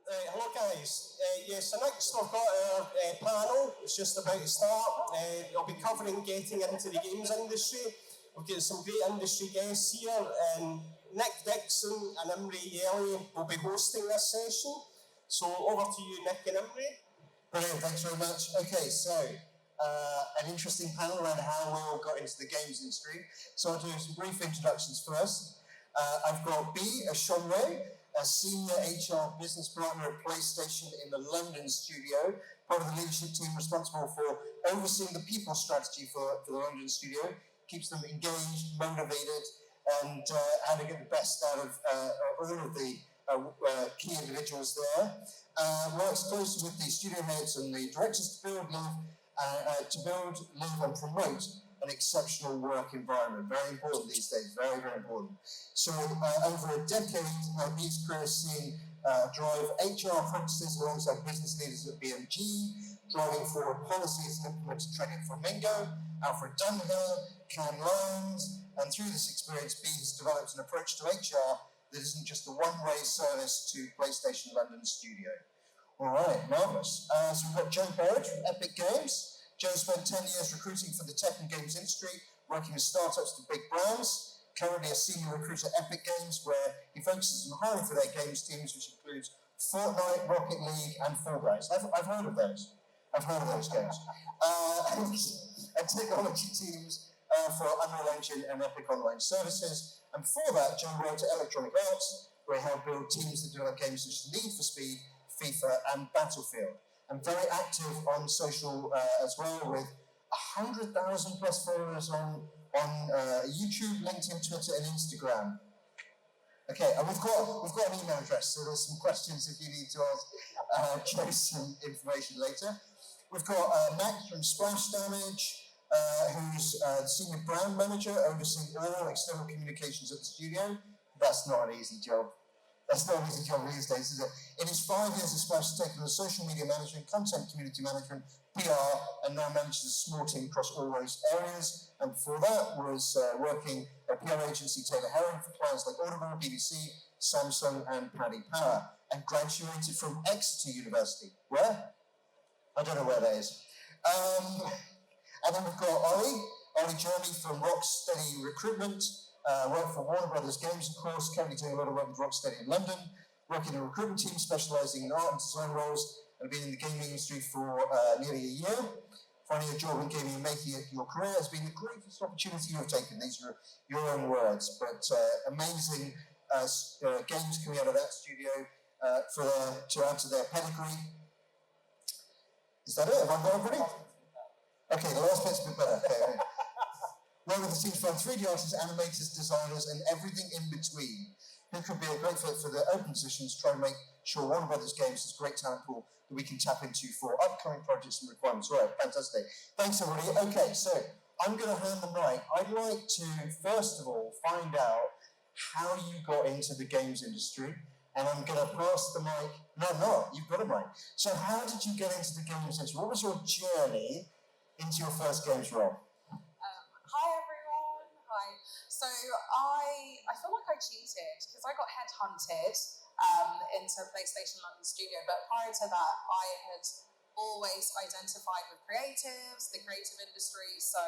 Hello guys. Yes, so next we've got our panel. It's just about to start. I'll be covering getting into the games industry. We've got some great industry guests here. Nick Dixon and Imre Yeli will be hosting this session. So over to you, Nick and Imre. Brilliant, thanks very much. Okay, so an interesting panel around how we all got into the games industry. So I'll do some brief introductions first. I've got B, Sean Ray, a senior HR business partner at PlayStation in the London studio, part of the leadership team responsible for overseeing the people strategy for the London studio, keeps them engaged, motivated, and how to get the best out of all of the key individuals there. Works closely with the studio heads and the directors to build, live, and promote an exceptional work environment. Very important these days, very, very important. So over a decade, Beat's career has seen drive HR practices alongside business leaders at BMG, driving forward policies and implementing training for Mingo, Alfred Dunhill, Cam Lowndes, and through this experience, Beat has developed an approach to HR that isn't just a one-way service to PlayStation London studio. All right, marvellous. So we've got Joe Burridge from Epic Games. Joe spent 10 years recruiting for the tech and games industry, working with startups to big brands. Currently a senior recruiter at Epic Games, where he focuses on hiring for their games teams, which includes Fortnite, Rocket League, and Fall Guys. I've heard of those. I've heard of those games. And technology teams for Unreal Engine and Epic Online Services. And before that, Joe worked at Electronic Arts, where he helped build teams that develop games such as Need for Speed, FIFA, and Battlefield. And very active on social as well, with 100,000 plus followers on YouTube, LinkedIn, Twitter, and Instagram. Okay, and we've got an email address, so there's some questions if you need to ask Joe some information later. We've got Max from Splash Damage, who's senior brand manager, overseeing all external communications at the studio. That's not an easy job. That's not an easy job these days, is it? In his 5 years at Splash, he's taken on social media management, content community management, PR, and now manages a small team across all those areas. And before that was working at PR agency Taylor Herring for clients like Audible, BBC, Samsung, and Paddy Power, and graduated from Exeter University. Where? I don't know where that is. And then we've got Ollie Jeremy from Rocksteady Recruitment. Worked for Warner Brothers Games, of course, currently doing a lot of work with Rocksteady in London, working in a recruitment team specialising in art and design roles, and been in the gaming industry for nearly a year. Finding a job in gaming and making it your career has been the greatest opportunity you have taken. These are your own words, but amazing games coming out of that studio to add to their pedigree. Is that it? Have I got everybody? Okay, the last bit's a bit better. Okay. Work with the team from 3D artists, animators, designers, and everything in between. Who could be a great fit for the open positions, try and make sure Warner Brothers Games has a great talent pool that we can tap into for upcoming projects and requirements. Right, fantastic. Thanks, everybody. Okay, so I'm going to hand the mic. I'd like to, first of all, find out how you got into the games industry, and I'm going to pass the mic. No, you've got a mic. So how did you get into the games industry? What was your journey into your first games role? Hi everyone, hi. So I feel like I cheated because I got headhunted into PlayStation London Studio, but prior to that I had always identified with creatives, the creative industry, so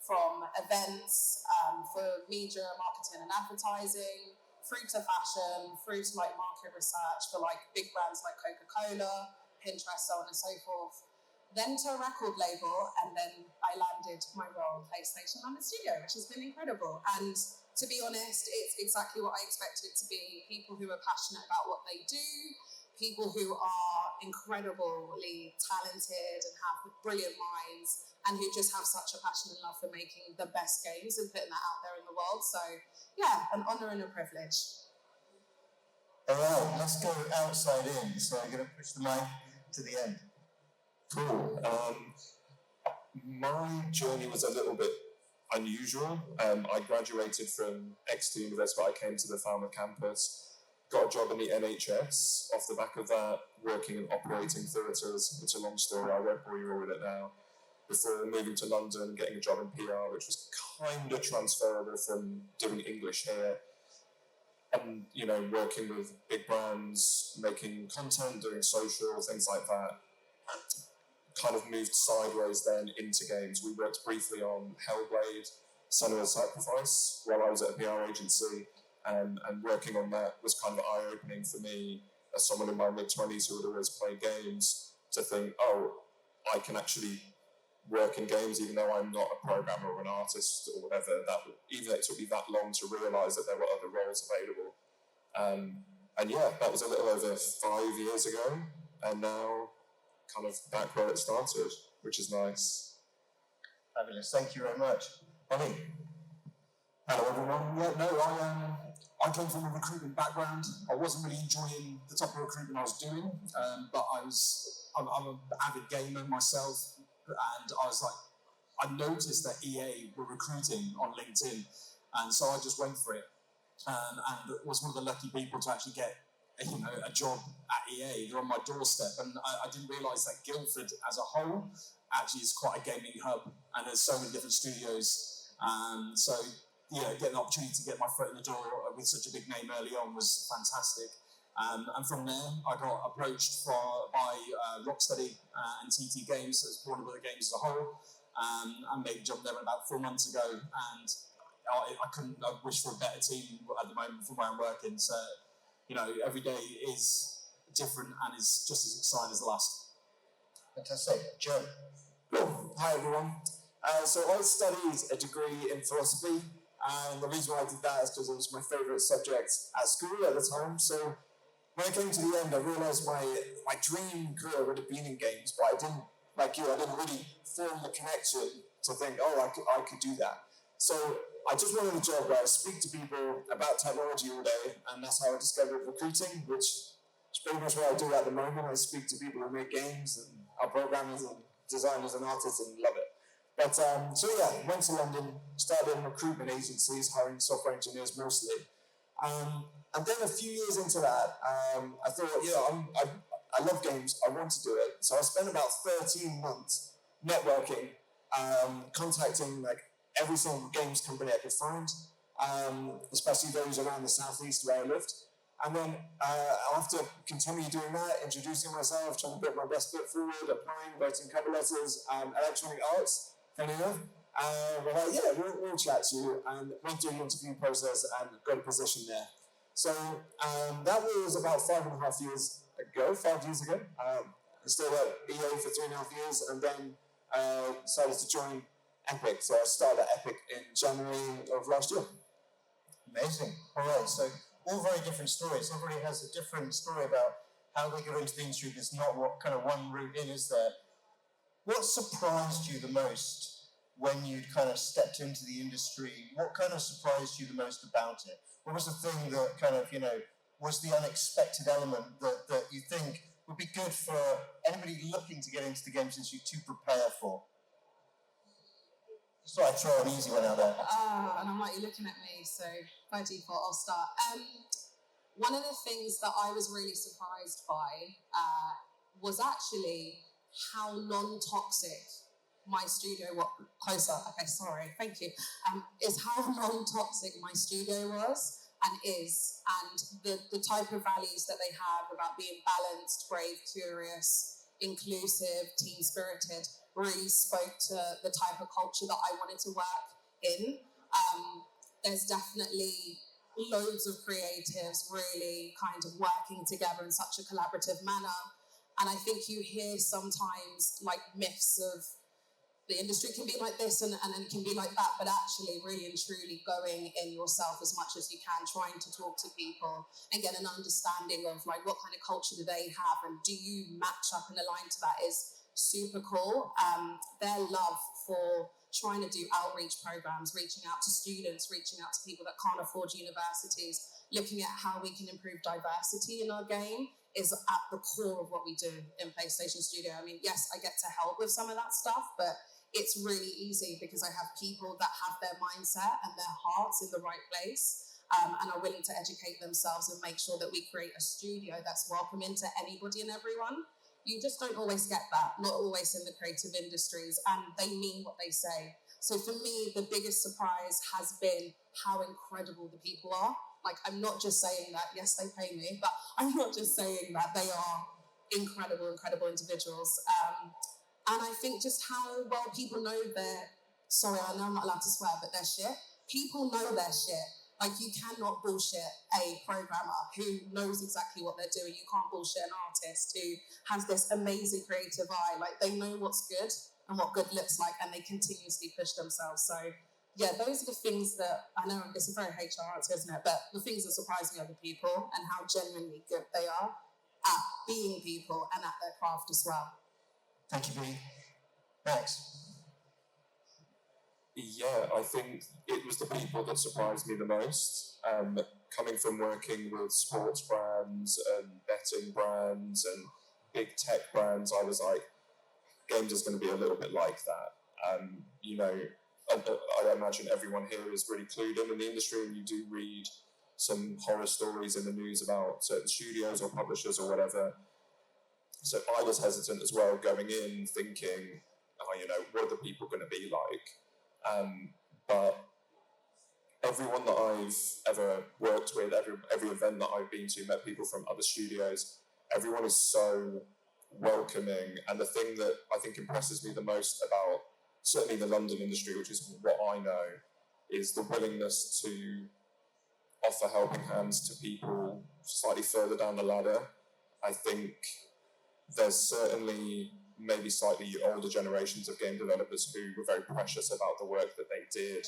from events, for media, marketing and advertising, through to fashion, through to like market research for like big brands like Coca-Cola, Pinterest, so on and so forth. Then to a record label, and then I landed my role at PlayStation London Studio, which has been incredible. And to be honest, it's exactly what I expected it to be. People who are passionate about what they do, people who are incredibly talented and have brilliant minds, and who just have such a passion and love for making the best games and putting that out there in the world. So yeah, an honour and a privilege. All right, let's go outside in. So I'm going to push the mic to the end. Cool. My journey was a little bit unusual. I graduated from Exeter University, but I came to the Falmouth campus, got a job in the NHS. Off the back of that, working and operating theatres. It's a long story, I won't bore you all with it now. Before moving to London, getting a job in PR, which was kind of transferable from doing English here. and working with big brands, making content, doing social, things like that, kind of moved sideways then into games. We worked briefly on Hellblade, Senua's Sacrifice, while I was at a PR agency, and working on that was kind of eye-opening for me as someone in my mid-20s who had always played games, to think, oh, I can actually work in games even though I'm not a programmer or an artist or whatever. Even though it took me that long to realise that there were other roles available. And yeah, that was a little over 5 years ago, and now kind of back where it started, which is nice. Fabulous, thank you very much. Ollie? Hello everyone. Yeah, no, I came from a recruitment background. I wasn't really enjoying the type of recruitment I was doing, but I'm an avid gamer myself, and I was like, I noticed that EA were recruiting on LinkedIn, and so I just went for it, and was one of the lucky people to actually get a job at EA. They're on my doorstep, and I didn't realise that Guildford as a whole actually is quite a gaming hub, and there's so many different studios. So getting the opportunity to get my foot in the door with such a big name early on was fantastic. And from there, I got approached by Rocksteady and TT Games, as Warner Bros. Games as a whole, and made a jump there about 4 months ago. And I wish for a better team at the moment from where I'm working. So, every day is different and is just as exciting as the last. Fantastic. Joe? Cool. Hi everyone. So I studied a degree in philosophy, and the reason why I did that is because it was my favourite subject at school at the time. So when I came to the end, I realised my dream career would have been in games, but I didn't, like you, I didn't really form the connection to think, oh, I could do that. So I just wanted a job where I speak to people about technology all day, and that's how I discovered recruiting, which is pretty much what I do at the moment. I speak to people who make games and are programmers and designers and artists and love it. But went to London, started in recruitment agencies, hiring software engineers mostly. And then a few years into that, I thought, I love games, I want to do it. So I spent about 13 months networking, contacting like every single games company I could find, especially those around the southeast where I lived. And then after continue doing that, introducing myself, trying to put my best foot forward, applying, writing cover letters, electronic arts, funny enough, we're like, we'll chat to you, and went through the interview process and got a position there. So that was about 5.5 years ago, 5 years ago. I stayed at EA for 3.5 years, and then decided to join Epic. So I started at Epic in January of last year. Amazing. All right, so all very different stories. Everybody has a different story about how they got into the industry. There's not what kind of one route in, is there? What surprised you the most when you'd kind of stepped into the industry? What kind of surprised you the most about it? What was the thing that kind of, was the unexpected element that you think would be good for anybody looking to get into the games industry to prepare for? So I throw an easy one out there. And I'm like, you're looking at me, so by default, I'll start. One of the things that I was really surprised by was actually how non-toxic my studio was. Closer, okay, sorry, thank you. Is how non-toxic my studio was and is, and the type of values that they have about being balanced, brave, curious, inclusive, team-spirited, really spoke to the type of culture that I wanted to work in. There's definitely loads of creatives really kind of working together in such a collaborative manner. And I think you hear sometimes like myths of the industry can be like this and it can be like that, but actually really and truly going in yourself as much as you can, trying to talk to people and get an understanding of like what kind of culture do they have and do you match up and align to that is super cool. Their love for trying to do outreach programs, reaching out to students, reaching out to people that can't afford universities, looking at how we can improve diversity in our game is at the core of what we do in PlayStation Studio. I mean, yes, I get to help with some of that stuff, but it's really easy because I have people that have their mindset and their hearts in the right place and are willing to educate themselves and make sure that we create a studio that's welcoming to anybody and everyone. You just don't always get that, not always in the creative industries, and they mean what they say. So for me, the biggest surprise has been how incredible the people are. Like, I'm not just saying that, yes, they pay me, but I'm not just saying that. They are incredible, incredible individuals. And I think just how well people know their, sorry, I know I'm not allowed to swear, but their shit. People know their shit. Like, you cannot bullshit a programmer who knows exactly what they're doing. You can't bullshit an artist who has this amazing creative eye. Like, they know what's good and what good looks like, and they continuously push themselves. So, yeah, those are the things that, I know it's a very HR answer, isn't it? But the things that surprise me are the people and how genuinely good they are at being people and at their craft as well. Thank you, B. Max. Yeah, I think it was the people that surprised me the most. Coming from working with sports brands and betting brands and big tech brands, I was like, games is going to be a little bit like that. You know, I imagine everyone here is really clued in the industry, and you do read some horror stories in the news about certain studios or publishers or whatever. So I was hesitant as well going in, thinking, oh, you know, what are the people going to be like? But everyone that I've ever worked with, every event that I've been to, met people from other studios, everyone is so welcoming. And the thing that I think impresses me the most about certainly the London industry, which is what I know, is the willingness to offer helping hands to people slightly further down the ladder. I think there's certainly maybe slightly older generations of game developers who were very precious about the work that they did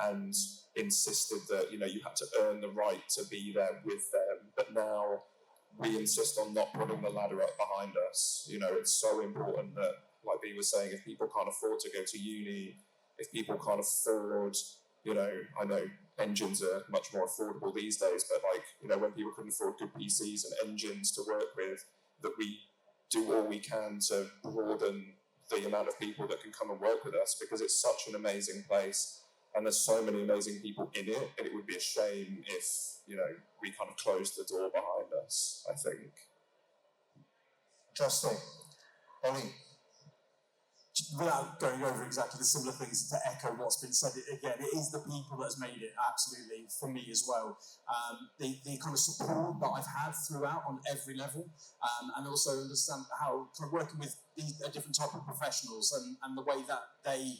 and insisted that, you know, you had to earn the right to be there with them. But now we insist on not putting the ladder up behind us. You know, it's so important that, like B was saying, if people can't afford to go to uni, if people can't afford, you know, I know engines are much more affordable these days, but like, you know, when people couldn't afford good PCs and engines to work with, that we do all we can to broaden the amount of people that can come and work with us, because it's such an amazing place and there's so many amazing people in it, and it would be a shame if, you know, we kind of closed the door behind us, I think. Interesting. Ollie. Without going over exactly the similar things, to echo what's been said again, it is the people that's made it, absolutely, for me as well. The kind of support that I've had throughout on every level, and also understand how kind of working with these different type of professionals and the way that they,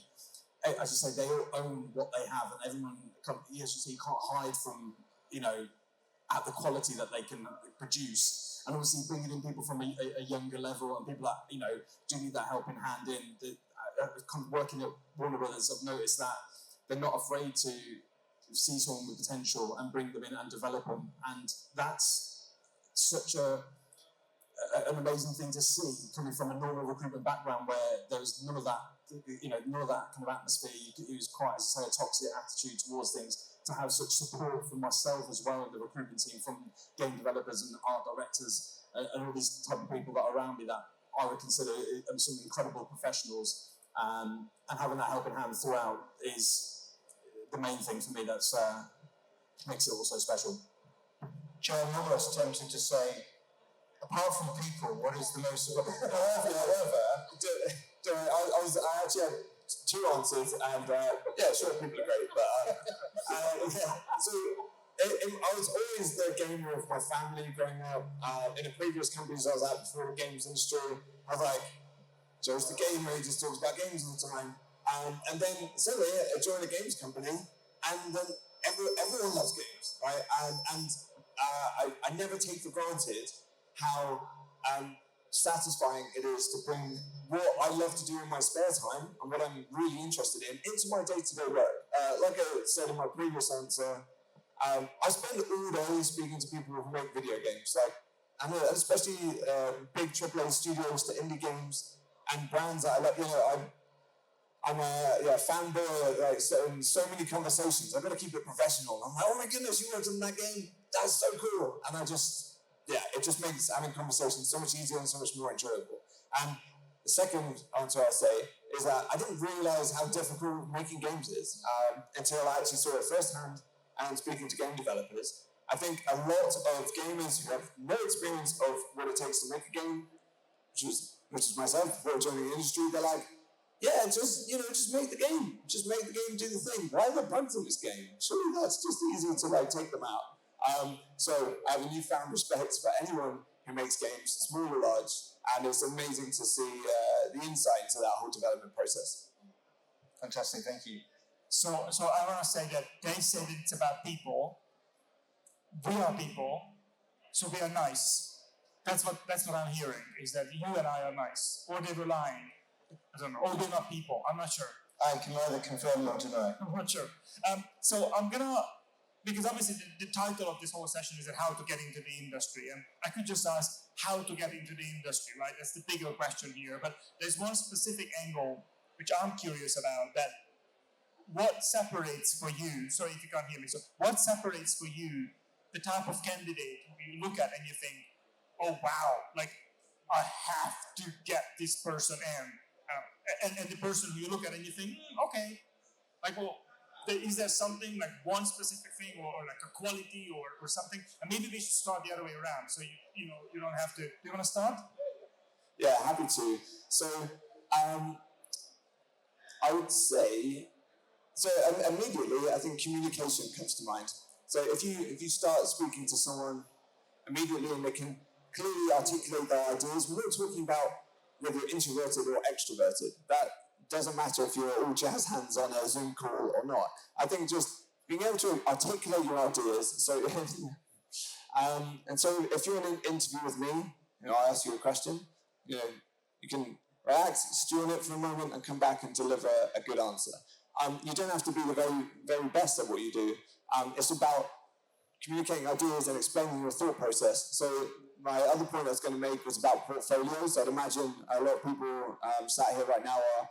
as you say, they all own what they have, and everyone, kind of, as you say, you can't hide from, you know, at the quality that they can produce. And obviously bringing in people from a younger level and people that, you know, do need that helping hand in. Kind of working at Warner Brothers, I've noticed that they're not afraid to see someone with potential and bring them in and develop them. And that's such an amazing thing to see, coming from a normal recruitment background where there was none of that, you know, none of that kind of atmosphere. It was quite, as I say, a toxic attitude towards things. To have such support from myself as well in the recruitment team, from game developers and art directors and all these type of people that are around me that I would consider some incredible professionals, and having that helping hand throughout is the main thing for me that's makes it all so special. Joe, I'm almost tempted to say, apart from people, what is the most... I actually had two answers, and yeah, sure, people are great, but yeah. So I was always the gamer of my family growing up. In the previous companies I was at before the games industry, I was like, Joe's the gamer, he just talks about games all the time. And then suddenly I joined a games company, and then everyone loves games, right? And I never take for granted how satisfying it is to bring what I love to do in my spare time and what I'm really interested in into my day-to-day work. Like I said in my previous answer, I spend all day speaking to people who make video games, like, and especially big AAA studios to indie games and brands that I like. You know, I'm a fanboy. Like, so many conversations. I've got to keep it professional. I'm like, oh my goodness, you worked on that game? That's so cool. And it just makes having conversations so much easier and so much more enjoyable. And the second answer I say is that I didn't realize how difficult making games is until I actually saw it firsthand and speaking to game developers. I think a lot of gamers who have no experience of what it takes to make a game, which is myself before joining the industry, they're like, yeah, just make the game. Just make the game do the thing. Why are there bugs in this game? Surely that's just easy to like take them out. So I have a newfound respect for anyone who makes games, small or large, and it's amazing to see the insight into that whole development process. Fantastic, thank you. So I want to say that they said it's about people. We are people, so we are nice. That's what I'm hearing, is that you and I are nice. Or they were lying. I don't know. Or they're not people. I'm not sure. I can neither confirm nor deny. I'm not sure. So I'm gonna, because obviously the title of this whole session is how to get into the industry, and I could just ask how to get into the industry, right? That's the bigger question here. But there's one specific angle which I'm curious about, that what separates for you, sorry if you can't hear me, so what separates for you the type of candidate who you look at and you think, oh wow, like I have to get this person in, and the person who you look at and you think, okay, like, well, is there something, like one specific thing, or like a quality or something? And maybe we should start the other way around, so you don't have to. Do you want to start? Yeah, happy to. So I would say, immediately I think communication comes to mind. So if you start speaking to someone immediately and they can clearly articulate their ideas, we're not talking about whether you're introverted or extroverted. That doesn't matter if you're all jazz hands on a Zoom call or not. I think just being able to articulate your ideas. So, and so if you're in an interview with me, I ask you a question, you can relax, stew on it for a moment, and come back and deliver a good answer. You don't have to be the very, very best at what you do. It's about communicating ideas and explaining your thought process. So my other point I was going to make was about portfolios. I'd imagine a lot of people sat here right now are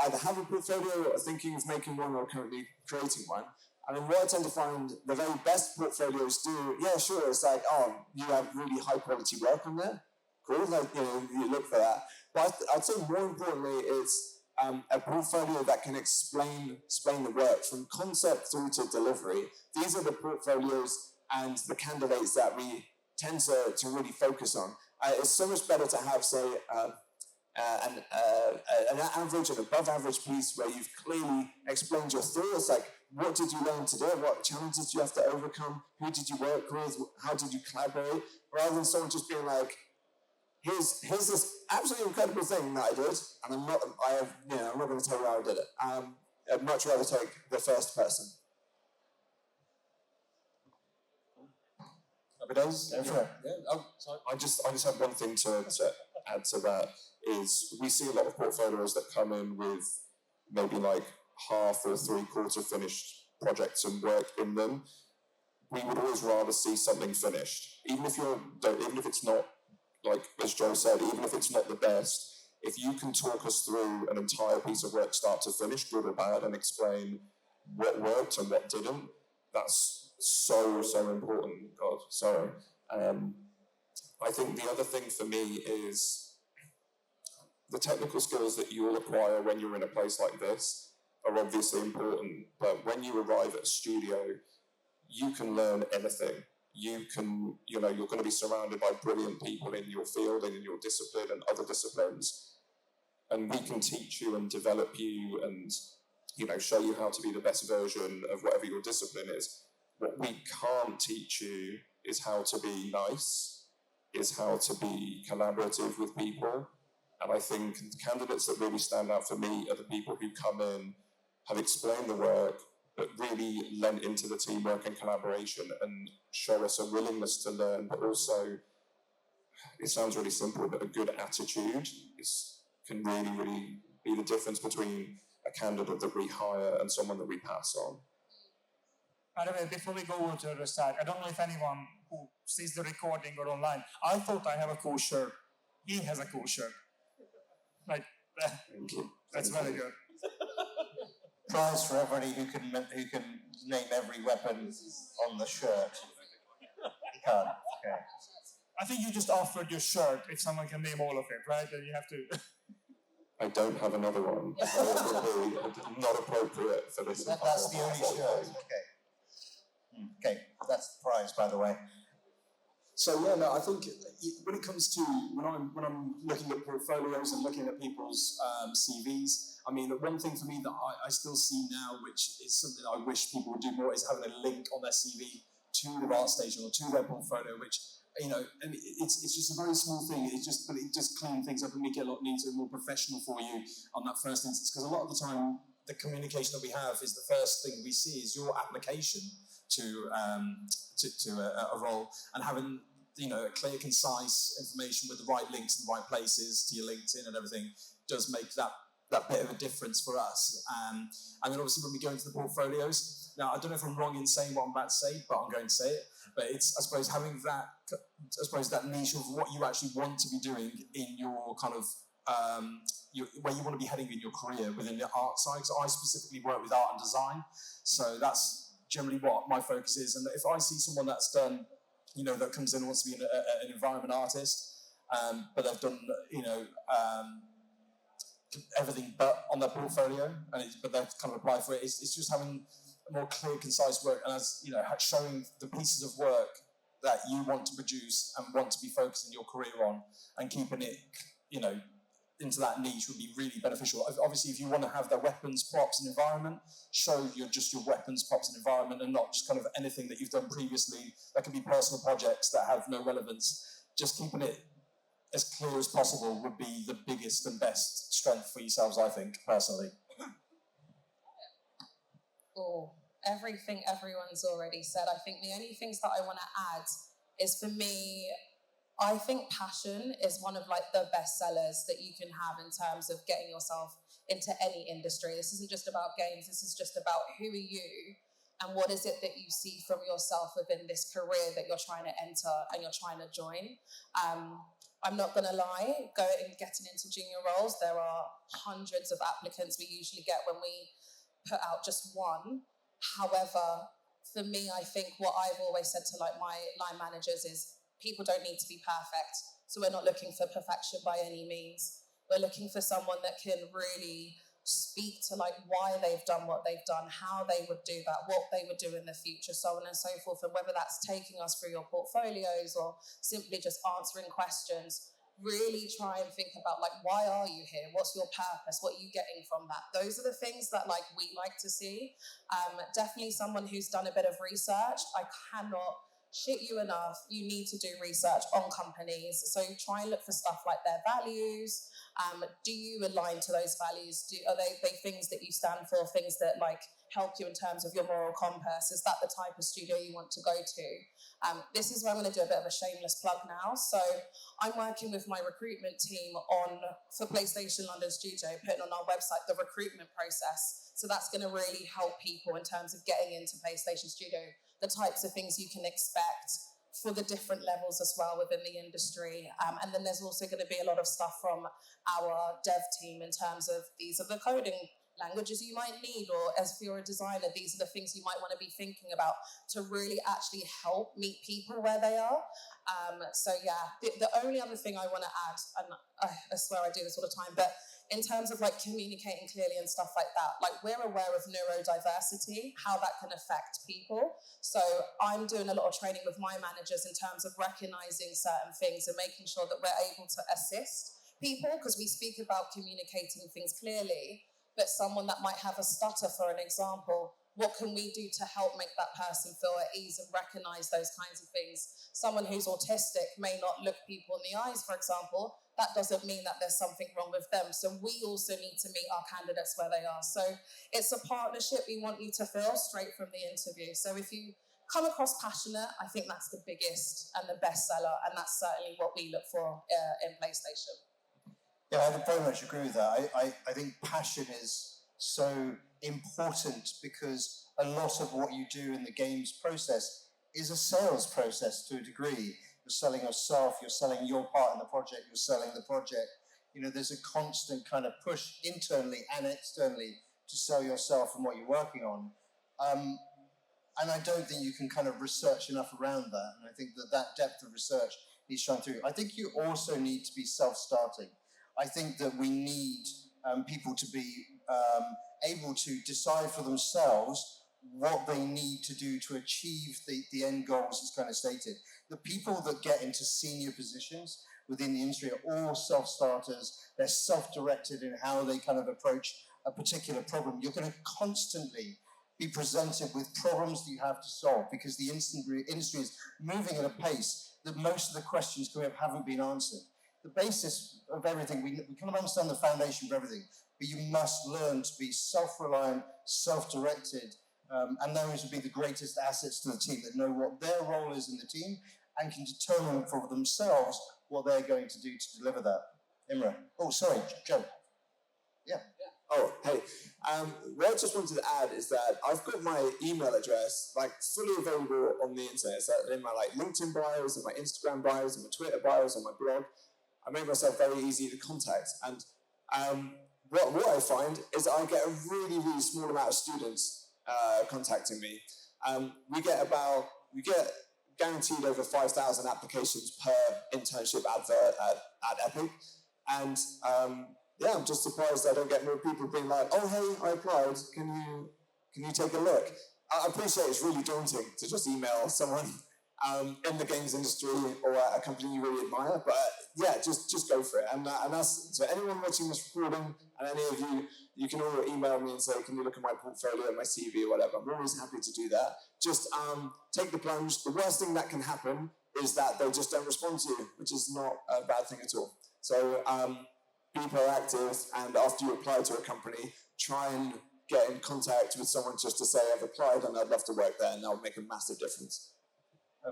either have a portfolio or are thinking of making one or currently creating one. I mean, what I tend to find the very best portfolios do, yeah, sure, it's like, oh, you have really high quality work on there. Cool, like, you look for that. But I'd say more importantly, it's a portfolio that can explain the work from concept through to delivery. These are the portfolios and the candidates that we tend to really focus on. It's so much better to have, say, an average and above average piece where you've clearly explained your thoughts, like what did you learn today, what challenges do you have to overcome, who did you work with, how did you collaborate, rather than someone just being like, here's this absolutely incredible thing that I did, and I'm not going to tell you how I did it. I'd much rather take the first person. I just have one thing to add to that, is we see a lot of portfolios that come in with maybe like half or 3/4 finished projects and work in them. We would always rather see something finished, even if it's not, like as Joe said, even if it's not the best. If you can talk us through an entire piece of work start to finish, good or bad, and explain what worked and what didn't, that's so important. God, sorry. I think the other thing for me is the technical skills that you'll acquire when you're in a place like this are obviously important, but when you arrive at a studio, you can learn anything. You're going to be surrounded by brilliant people in your field and in your discipline and other disciplines, and we can teach you and develop you and show you how to be the best version of whatever your discipline is. What we can't teach you is how to be nice, is how to be collaborative with people. And I think the candidates that really stand out for me are the people who come in, have explained the work, but really lent into the teamwork and collaboration and show us a willingness to learn, but also, it sounds really simple, but a good attitude can really be the difference between a candidate that we hire and someone that we pass on. By the way, before we go over to the other side, I don't know if anyone who sees the recording or online, I thought I have a cool shirt. He has a cool shirt. Like, Thank you. That's very good. Prize for everybody who can name every weapon on the shirt. You can't. Okay. I think you just offered your shirt if someone can name all of it, right? Then you have to. I don't have another one. Probably not appropriate for this. That's the only shirt. Okay. Okay, that's the prize, by the way. So yeah, no, I think when it comes to when I'm looking at portfolios and looking at people's CVs, I mean, one thing for me that I still see now, which is something I wish people would do more, is having a link on their CV to the art station or to their portfolio, which, you know, and it's just a very small thing. But it just clean things up and make it a lot neater and more professional for you on that first instance. Because a lot of the time, the communication that we have is the first thing we see is your application to a role, and having, you know, clear, concise information with the right links in the right places to your LinkedIn and everything does make that bit of a difference for us. I mean, obviously, when we go into the portfolios, now I don't know if I'm wrong in saying what I'm about to say, but I'm going to say it. But it's, I suppose, having that, that niche of what you actually want to be doing in your kind of where you want to be heading in your career within the art side. Because I specifically work with art and design, so that's generally what my focus is. And if I see someone that's done, you know, that comes in and wants to be an environment artist, but they've done, you know, everything but on their portfolio, but they've kind of applied for it. It's just having more clear, concise work, and as you know, showing the pieces of work that you want to produce and want to be focusing your career on, and keeping it, you know, into that niche would be really beneficial. Obviously, if you want to have their weapons, props, and environment, show your weapons, props, and environment, and not just kind of anything that you've done previously. That could be personal projects that have no relevance. Just keeping it as clear as possible would be the biggest and best strength for yourselves, I think, personally. Oh, everything everyone's already said. I think the only things that I want to add is, for me, I think passion is one of like the best sellers that you can have in terms of getting yourself into any industry. This isn't just about games. This is just about who are you and what is it that you see from yourself within this career that you're trying to enter and you're trying to join. I'm not going to lie, getting into junior roles, there are hundreds of applicants we usually get when we put out just one. However, for me, I think what I've always said to like my line managers is people don't need to be perfect. So we're not looking for perfection by any means. We're looking for someone that can really speak to like why they've done what they've done, how they would do that, what they would do in the future, so on and so forth. And whether that's taking us through your portfolios or simply just answering questions, really try and think about like, why are you here? What's your purpose? What are you getting from that? Those are the things that like we like to see. Definitely someone who's done a bit of research. I cannot shit you enough. You need to do research on companies. So try and look for stuff like their values. Do you align to those values? Are they things that you stand for, things that like help you in terms of your moral compass? Is that the type of studio you want to go to? This is where I'm going to do a bit of a shameless plug now. So I'm working with my recruitment team for PlayStation London Studio, putting on our website the recruitment process. So that's going to really help people in terms of getting into PlayStation Studio, the types of things you can expect for the different levels as well within the industry. And then there's also going to be a lot of stuff from our dev team in terms of these are the coding languages you might need, or as if you're a designer, these are the things you might want to be thinking about to really actually help meet people where they are. So yeah, the only other thing I want to add, and I swear I do this all the time, but in terms of like communicating clearly and stuff like that, like we're aware of neurodiversity, how that can affect people. So I'm doing a lot of training with my managers in terms of recognizing certain things and making sure that we're able to assist people, because we speak about communicating things clearly, but someone that might have a stutter, for an example, what can we do to help make that person feel at ease and recognize those kinds of things? Someone who's autistic may not look people in the eyes, for example. That doesn't mean that there's something wrong with them. So we also need to meet our candidates where they are. So it's a partnership we want you to feel straight from the interview. So if you come across passionate, I think that's the biggest and the best seller, and that's certainly what we look for in PlayStation. Yeah, I very much agree with that. I think passion is so important because a lot of what you do in the games process is a sales process to a degree. You're selling yourself, you're selling your part in the project, you're selling the project. You know, there's a constant kind of push internally and externally to sell yourself and what you're working on. And I don't think you can kind of research enough around that. And I think that depth of research needs to shine through. I think you also need to be self-starting. I think that we need people to be able to decide for themselves what they need to do to achieve the end goals as kind of stated. The people that get into senior positions within the industry are all self-starters. They're self-directed in how they kind of approach a particular problem. You're going to constantly be presented with problems that you have to solve because the industry is moving at a pace that most of the questions haven't been answered. The basis of everything, we kind of understand the foundation for everything, but you must learn to be self-reliant, self-directed, and those would be the greatest assets to the team that know what their role is in the team and can determine for themselves what they're going to do to deliver that. Imre. Oh, sorry, Joe. Yeah. Oh, hey. What I just wanted to add is that I've got my email address like fully available on the internet. So in my like LinkedIn bios, in my Instagram bios, in my Twitter bios, on my blog. I made myself very easy to contact. And what I find is I get a really, really small amount of students contacting me. We get guaranteed over 5,000 applications per internship advert at Epic. And yeah, I'm just surprised I don't get more people being like, oh, hey, I applied. Can you take a look? I appreciate it's really daunting to just email someone in the games industry or a company you really admire, but yeah, just go for it. And that's, so anyone watching this recording and any of you, you can all email me and say, can you look at my portfolio, my CV or whatever. I'm always happy to do that. Just take the plunge. The worst thing that can happen is that they just don't respond to you, which is not a bad thing at all. So be proactive, and after you apply to a company, try and get in contact with someone just to say, I've applied and I'd love to work there, and that'll make a massive difference.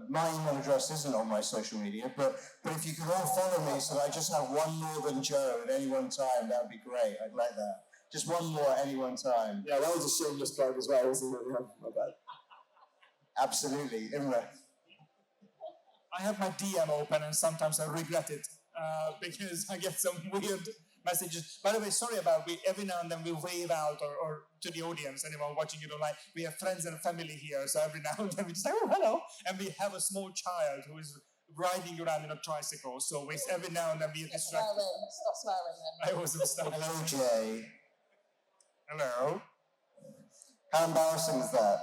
My email address isn't on my social media, but if you could all follow me so that I just have one more than Joe at any one time, that would be great. I'd like that. Just one more at any one time. Yeah, that was a shameless plug as well, wasn't it? Yeah, my bad. Absolutely. Imre. I have my DM open and sometimes I regret it because I get some weird messages. By the way, sorry about every now and then we wave out or to the audience, anyone watching it online. We have friends and family here, so every now and then we just say, oh, hello. And we have a small child who is riding around in a tricycle, so every now and then we are distracted. Stop swearing then. I wasn't stopping. Hello, Jay. Hello. How embarrassing is that?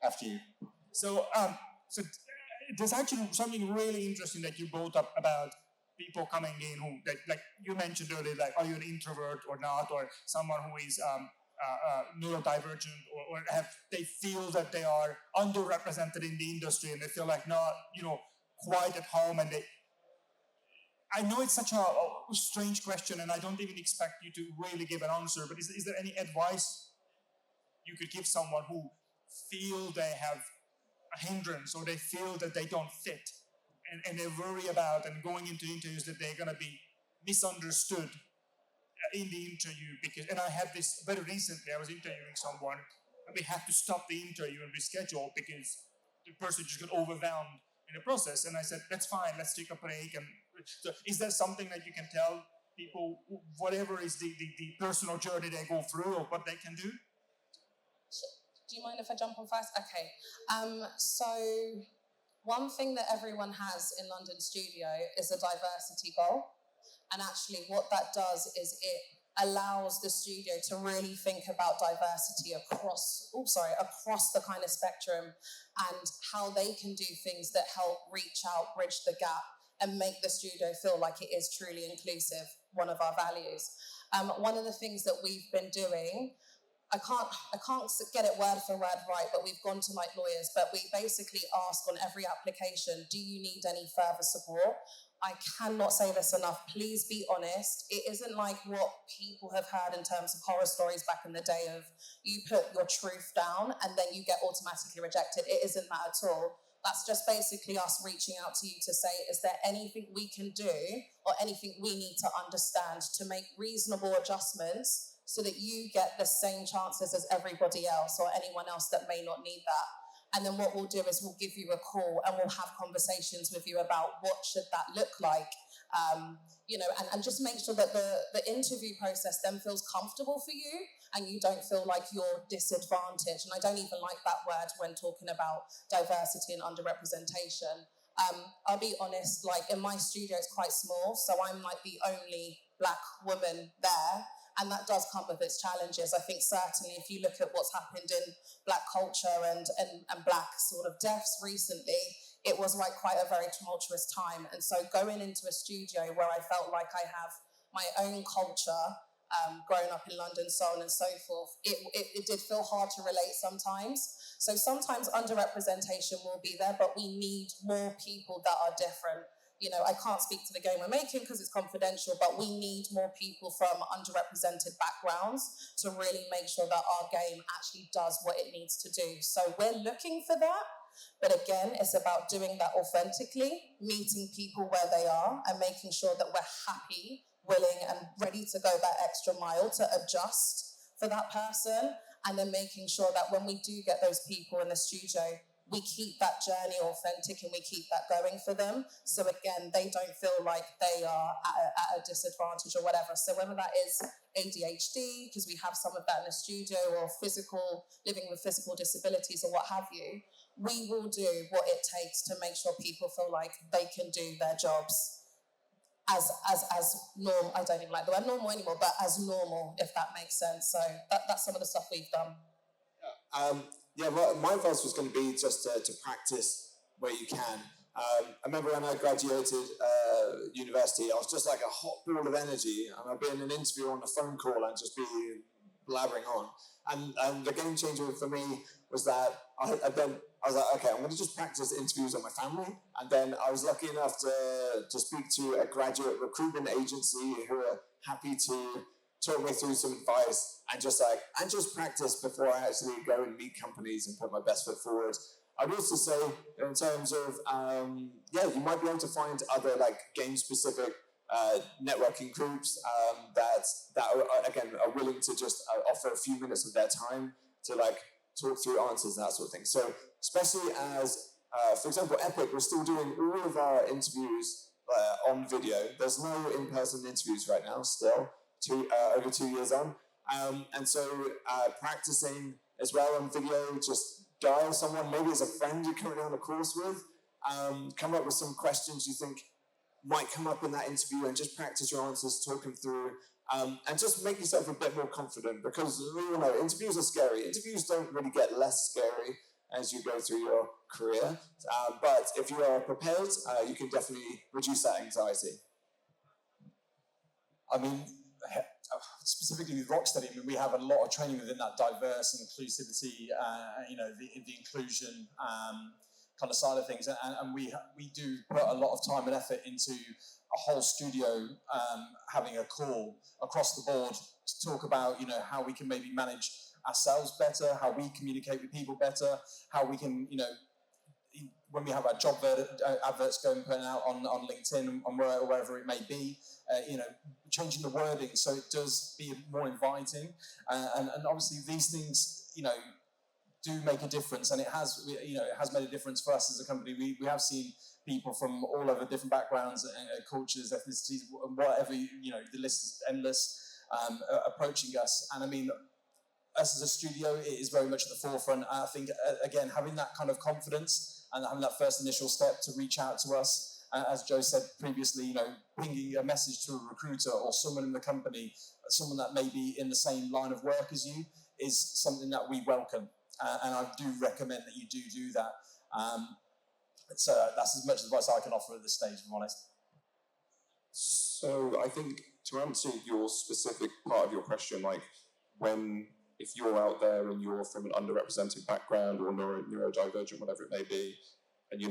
After you. So there's actually something really interesting that you brought up about people coming in who, like you mentioned earlier, like, are you an introvert or not, or someone who is neurodivergent, or they feel that they are underrepresented in the industry and they feel like not, quite at home, and I know it's such a strange question, and I don't even expect you to really give an answer, but is there any advice you could give someone who feel they have a hindrance or they feel that they don't fit, and they worry about and going into interviews that they're going to be misunderstood in the interview? And I had this very recently. I was interviewing someone and we had to stop the interview and reschedule because the person just got overwhelmed in the process. And I said, that's fine, let's take a break. And so is there something that you can tell people, whatever is the personal journey they go through, or what they can do? Do you mind if I jump on first? Okay. So one thing that everyone has in London Studio is a diversity goal. And actually what that does is it allows the studio to really think about diversity across the kind of spectrum, and how they can do things that help reach out, bridge the gap, and make the studio feel like it is truly inclusive, one of our values. One of the things that we've been doing, I can't get it word for word right, but we've gone to like lawyers, but we basically ask on every application, do you need any further support? I cannot say this enough. Please be honest. It isn't like what people have heard in terms of horror stories back in the day of you put your truth down and then you get automatically rejected. It isn't that at all. That's just basically us reaching out to you to say, is there anything we can do or anything we need to understand to make reasonable adjustments so that you get the same chances as everybody else or anyone else that may not need that? And then what we'll do is we'll give you a call and we'll have conversations with you about what should that look like, and just make sure that the interview process then feels comfortable for you and you don't feel like you're disadvantaged. And I don't even like that word when talking about diversity and underrepresentation. I'll be honest, like in my studio, it's quite small, so I'm like the only black woman there. And that does come with its challenges. I think certainly if you look at what's happened in Black culture and Black sort of deaths recently, it was like quite a very tumultuous time. And so going into a studio where I felt like I have my own culture, growing up in London, so on and so forth, it did feel hard to relate sometimes. So sometimes underrepresentation will be there, but we need more people that are different. You know, I can't speak to the game we're making because it's confidential, but we need more people from underrepresented backgrounds to really make sure that our game actually does what it needs to do. So we're looking for that. But again, it's about doing that authentically, meeting people where they are and making sure that we're happy, willing and ready to go that extra mile to adjust for that person. And then making sure that when we do get those people in the studio, we keep that journey authentic and we keep that going for them. So again, they don't feel like they are at a disadvantage or whatever. So whether that is ADHD, because we have some of that in the studio, or living with physical disabilities or what have you, we will do what it takes to make sure people feel like they can do their jobs as normal. I don't even like the word normal anymore, but as normal, if that makes sense. So that's some of the stuff we've done. Yeah, my advice was going to be just to practice where you can. I remember when I graduated university, I was just like a hot ball of energy, and I'd be in an interview on a phone call and just be blabbering on. And the game changer for me was that I was like, okay, I'm going to just practice interviews on my family. And then I was lucky enough to speak to a graduate recruitment agency who are happy to talk me through some advice and just practice before I actually go and meet companies and put my best foot forward. I'd also say in terms of, you might be able to find other like game specific networking groups that are willing to just offer a few minutes of their time to like talk through answers and that sort of thing. So especially as, for example, Epic, we're still doing all of our interviews on video. There's no in-person interviews right now still, over 2 years on. And so practicing as well on video, just dial someone, maybe as a friend you're currently on a course with, come up with some questions you think might come up in that interview and just practice your answers, talk them through, and just make yourself a bit more confident, because we all know interviews are scary. Interviews don't really get less scary as you go through your career, but if you are prepared, you can definitely reduce that anxiety. I mean, specifically with Rocksteady, I mean, we have a lot of training within that diverse and inclusivity, the inclusion kind of side of things, and we do put a lot of time and effort into a whole studio having a call across the board to talk about, how we can maybe manage ourselves better, how we communicate with people better, how we can, when we have our job adverts going out on LinkedIn and wherever it may be, changing the wording so it does be more inviting, and obviously these things, do make a difference, and it has made a difference for us as a company. We have seen people from all over different backgrounds and cultures, ethnicities, whatever, the list is endless, approaching us. And I mean, us as a studio, it is very much at the forefront. I think, again, having that kind of confidence and having that first initial step to reach out to us, as Joe said previously, pinging a message to a recruiter or someone in the company, someone that may be in the same line of work as you, is something that we welcome. And I do recommend that you do that. So that's as much advice I can offer at this stage, if I'm honest. So I think to answer your specific part of your question, like if you're out there and you're from an underrepresented background or neurodivergent, whatever it may be, and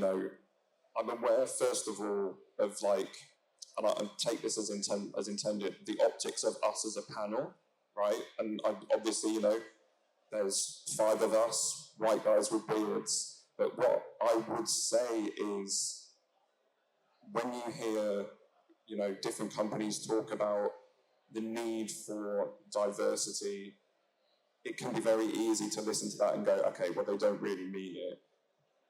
I'm aware first of all of like, and I take this as intended, the optics of us as a panel, right? And obviously, there's 5 of us, white guys with beards. But what I would say is, when you hear, different companies talk about the need for diversity, it can be very easy to listen to that and go, okay, well, they don't really mean it.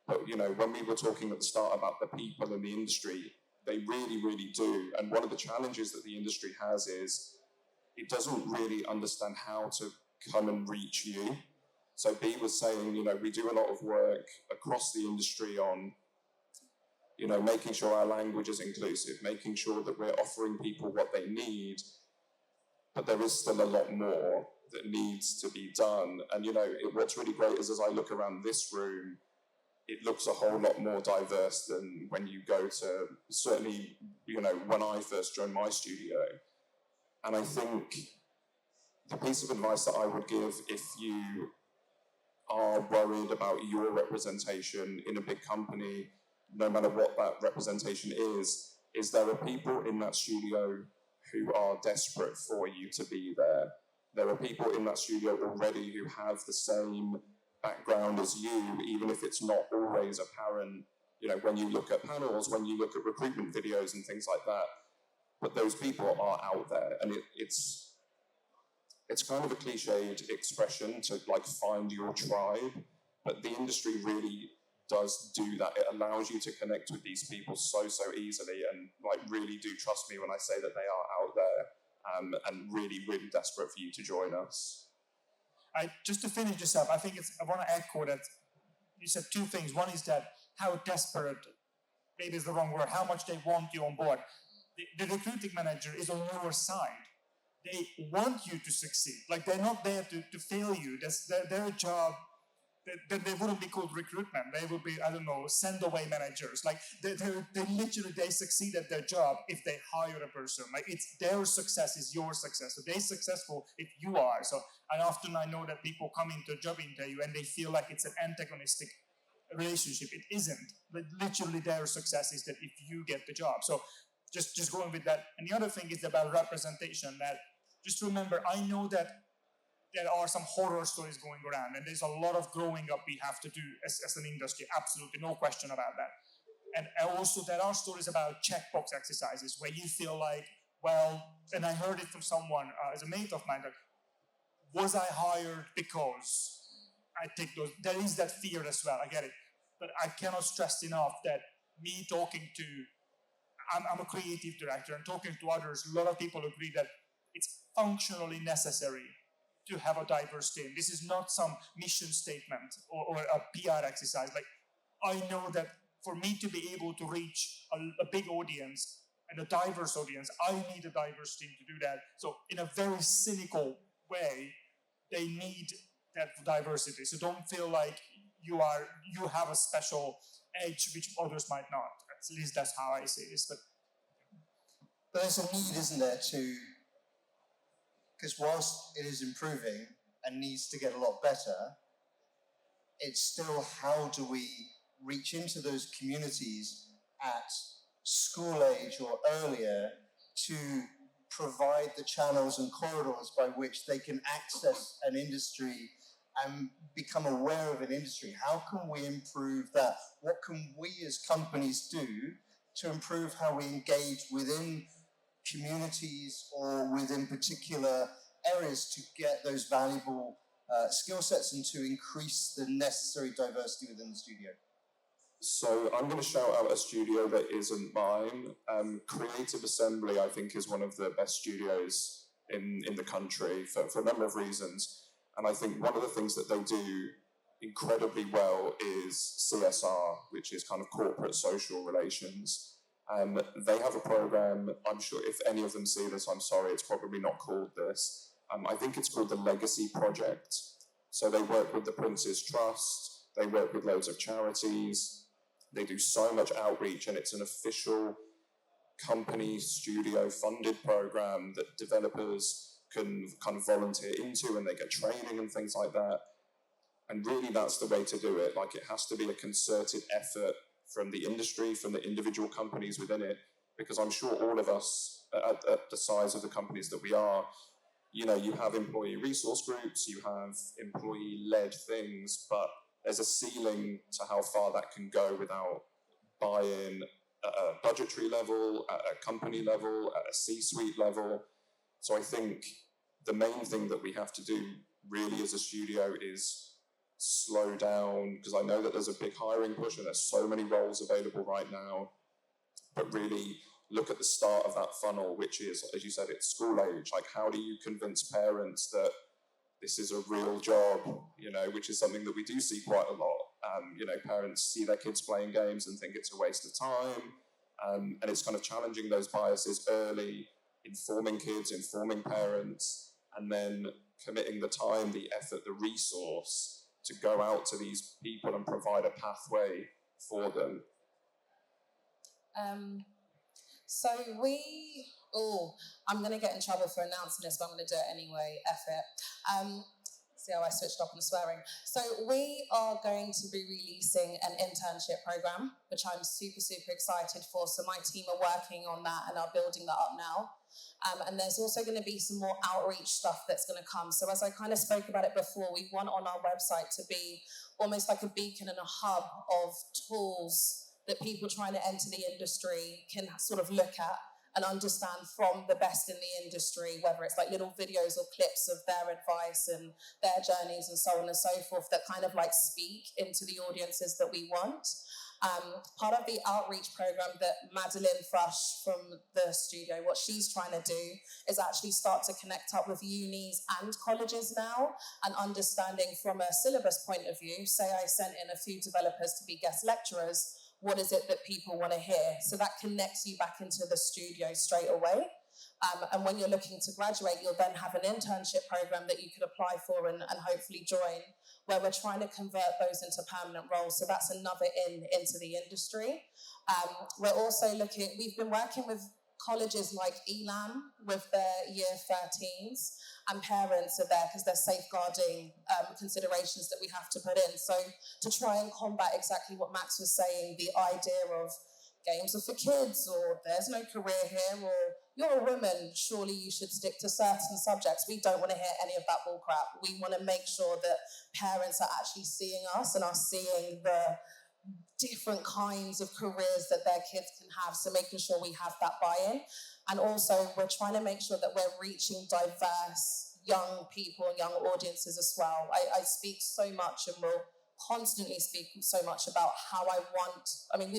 But, when we were talking at the start about the people in the industry, they really, really do. And one of the challenges that the industry has is it doesn't really understand how to come and reach you. So B was saying, we do a lot of work across the industry on, making sure our language is inclusive, making sure that we're offering people what they need. but there is still a lot more that needs to be done. And what's really great is as I look around this room, it looks a whole lot more diverse than when you go to, certainly, when I first joined my studio. And I think the piece of advice that I would give if you are worried about your representation in a big company, no matter what that representation is there are people in that studio who are desperate for you to be there. There are people in that studio already who have the same background as you, even if it's not always apparent, when you look at panels, when you look at recruitment videos and things like that. But those people are out there, and it's kind of a cliched expression to find your tribe, but the industry really does do that. It allows you to connect with these people so easily, and really do trust me when I say that they are out there and really, really desperate for you to join us. Just to finish this up, I want to echo that you said two things. One is that how desperate, maybe is the wrong word, how much they want you on board. The recruiting manager is on your side. They want you to succeed. They're not there to fail you. That's their job. They wouldn't be called recruitment. They would be, send away managers. They literally, they succeed at their job if they hire a person. It's their success is your success. So they're successful if you are. So, and often I know that people come into a job interview and they feel like it's an antagonistic relationship. It isn't. But literally their success is that if you get the job. So just going with that. And the other thing is about representation, that just remember, I know that there are some horror stories going around, and there's a lot of growing up we have to do as an industry, absolutely, no question about that. And also there are stories about checkbox exercises where you feel like, well, and I heard it from someone, as a mate of mine, that, was I hired because I take those? There is that fear as well, I get it. But I cannot stress enough that me talking to, I'm a creative director, and talking to others, a lot of people agree that it's functionally necessary to have a diverse team. This is not some mission statement or a PR exercise. I know that for me to be able to reach a big audience and a diverse audience, I need a diverse team to do that. So in a very cynical way, they need that diversity. So don't feel like you have a special edge which others might not. At least that's how I see this. But there's a need, isn't there, because whilst it is improving and needs to get a lot better, it's still, how do we reach into those communities at school age or earlier to provide the channels and corridors by which they can access an industry and become aware of an industry? How can we improve that? What can we as companies do to improve how we engage within communities or within particular areas to get those valuable skill sets and to increase the necessary diversity within the studio? So I'm going to shout out a studio that isn't mine. Creative Assembly, I think, is one of the best studios in the country for a number of reasons. And I think one of the things that they do incredibly well is CSR, which is kind of corporate social relations. They have a program, I'm sure if any of them see this, I'm sorry, it's probably not called this. I think it's called the Legacy Project. So they work with the Prince's Trust, they work with loads of charities, they do so much outreach, and it's an official company studio funded program that developers can kind of volunteer into, and they get training and things like that. And really that's the way to do it. It has to be a concerted effort from the industry, from the individual companies within it, because I'm sure all of us at the size of the companies that we are, you have employee resource groups, you have employee-led things, but there's a ceiling to how far that can go without buy-in at a budgetary level, at a company level, at a C-suite level. So I think the main thing that we have to do really as a studio is slow down, because I know that there's a big hiring push and there's so many roles available right now, but really look at the start of that funnel, which is, as you said, it's school age. How do you convince parents that this is a real job, which is something that we do see quite a lot. Parents see their kids playing games and think it's a waste of time, and it's kind of challenging those biases early informing kids, informing parents, and then committing the time, the effort, the resource to go out to these people and provide a pathway for them. I'm going to get in trouble for announcing this, but I'm going to do it anyway, F it. See how I switched up on swearing. So we are going to be releasing an internship program, which I'm super, super excited for. So my team are working on that and are building that up now. And there's also going to be some more outreach stuff that's going to come. So as I kind of spoke about it before, we want on our website to be almost like a beacon and a hub of tools that people trying to enter the industry can sort of look at and understand from the best in the industry, whether it's like little videos or clips of their advice and their journeys and so on and so forth that kind of like speak into the audiences that we want. Part of the outreach program that Madeline Frush from the studio, what she's trying to do is actually start to connect up with unis and colleges now and understanding from a syllabus point of view. Say I sent in a few developers to be guest lecturers, what is it that people want to hear? So that connects you back into the studio straight away. And when you're looking to graduate, you'll then have an internship program that you could apply for and hopefully join, where we're trying to convert those into permanent roles. So that's another into the industry. We're also we've been working with colleges like ELAM with their year 13s, and parents are there because there's safeguarding considerations that we have to put in. So to try and combat exactly what Max was saying, the idea of games are for kids, or there's no career here, or you're a woman, surely you should stick to certain subjects. We don't want to hear any of that bull crap. We want to make sure that parents are actually seeing us and are seeing the different kinds of careers that their kids can have, so making sure we have that buy-in. And also we're trying to make sure that we're reaching diverse young people and young audiences as well. I speak so much and will constantly speak so much about how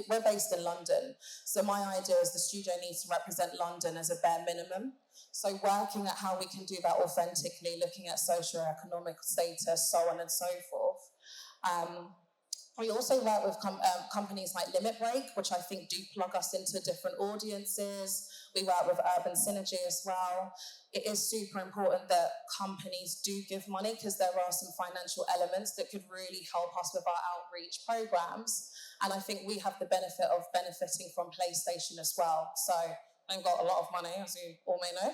we're based in London, so my idea is the studio needs to represent London as a bare minimum. So working at how we can do that authentically, looking at socioeconomic status, so on and so forth. We also work with companies like Limit Break, which I think do plug us into different audiences. We work with Urban Synergy as well. It is super important that companies do give money because there are some financial elements that could really help us with our outreach programs. And I think we have the benefit of benefiting from PlayStation as well. So I've got a lot of money, as you all may know.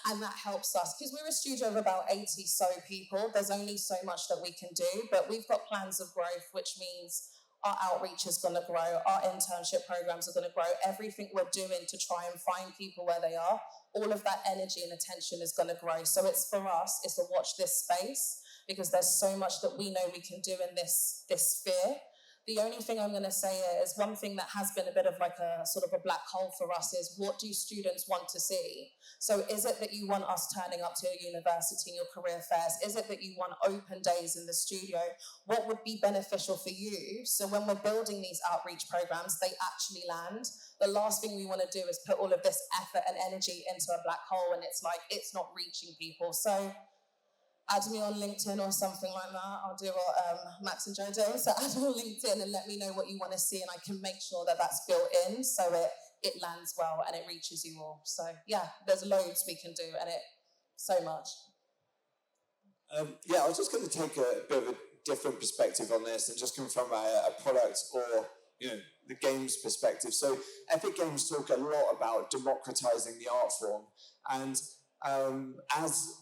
And that helps us because we're a studio of about 80 so people. There's only so much that we can do, but we've got plans of growth, which means our outreach is going to grow, our internship programs are going to grow, everything we're doing to try and find people where they are, all of that energy and attention is going to grow. So it's for us, it's to watch this space because there's so much that we know we can do in this sphere. The only thing I'm going to say is one thing that has been a bit of like a sort of a black hole for us is what do students want to see? So is it that you want us turning up to your university and your career fairs? Is it that you want open days in the studio? What would be beneficial for you? So when we're building these outreach programs, they actually land. The last thing we want to do is put all of this effort and energy into a black hole and it's like, it's not reaching people. So add me on LinkedIn or something like that. I'll do what Max and Joe do. So add me on LinkedIn and let me know what you want to see and I can make sure that that's built in so it lands well and it reaches you all. So yeah, there's loads we can do and so much. I was just going to take a bit of a different perspective on this and just come from a product or the games perspective. So Epic Games talk a lot about democratizing the art form, and as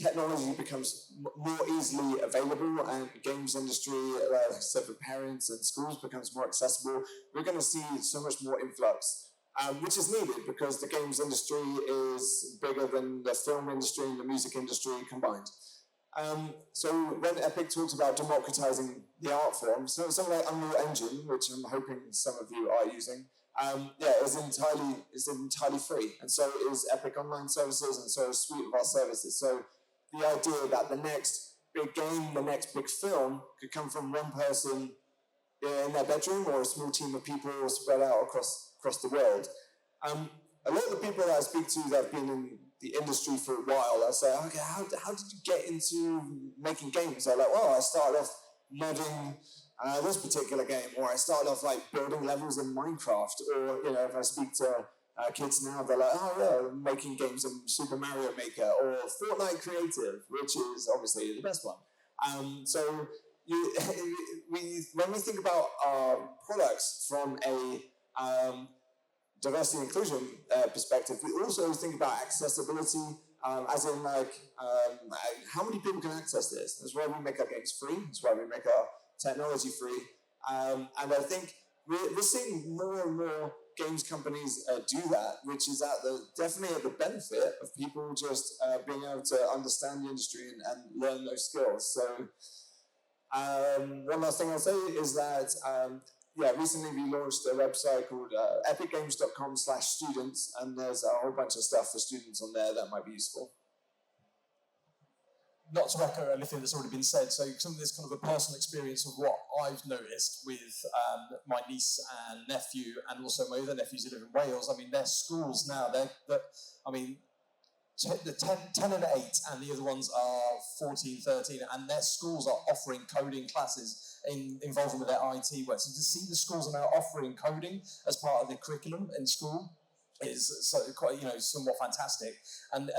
technology becomes more easily available and games industry, like I said, for parents and schools becomes more accessible, we're going to see so much more influx, which is needed because the games industry is bigger than the film industry and the music industry combined. So when Epic talks about democratizing the art form, so something like Unreal Engine, which I'm hoping some of you are using, is entirely free, and so is Epic Online Services, and so is a suite of our services. So the idea that the next big game, the next big film could come from one person in their bedroom or a small team of people spread out across the world. A lot of the people that I speak to that have been in the industry for a while, I say, okay, how did you get into making games? They're like, well, I started off modding this particular game, or I started off like building levels in Minecraft, or if I speak to kids now, they're like, oh yeah, I'm making games in Super Mario Maker or Fortnite Creative, which is obviously the best one. So when we think about our products from a diversity and inclusion perspective, we also think about accessibility, as in how many people can access this? That's why we make our games free. That's why we make our technology free. And I think we're seeing more and more games companies do that, which is definitely at the benefit of people just being able to understand the industry and learn those skills. So one last thing I'll say is that recently we launched a website called epicgames.com/students, and there's a whole bunch of stuff for students on there that might be useful. Not to echo anything that's already been said, so some of this kind of a personal experience of what I've noticed with my niece and nephew, and also my other nephews who live in Wales. I mean, their schools now, the 10 and 8, and the other ones are 14, 13, and their schools are offering coding classes involving with their IT work. So to see the schools are now offering coding as part of the curriculum in school is quite, somewhat fantastic. And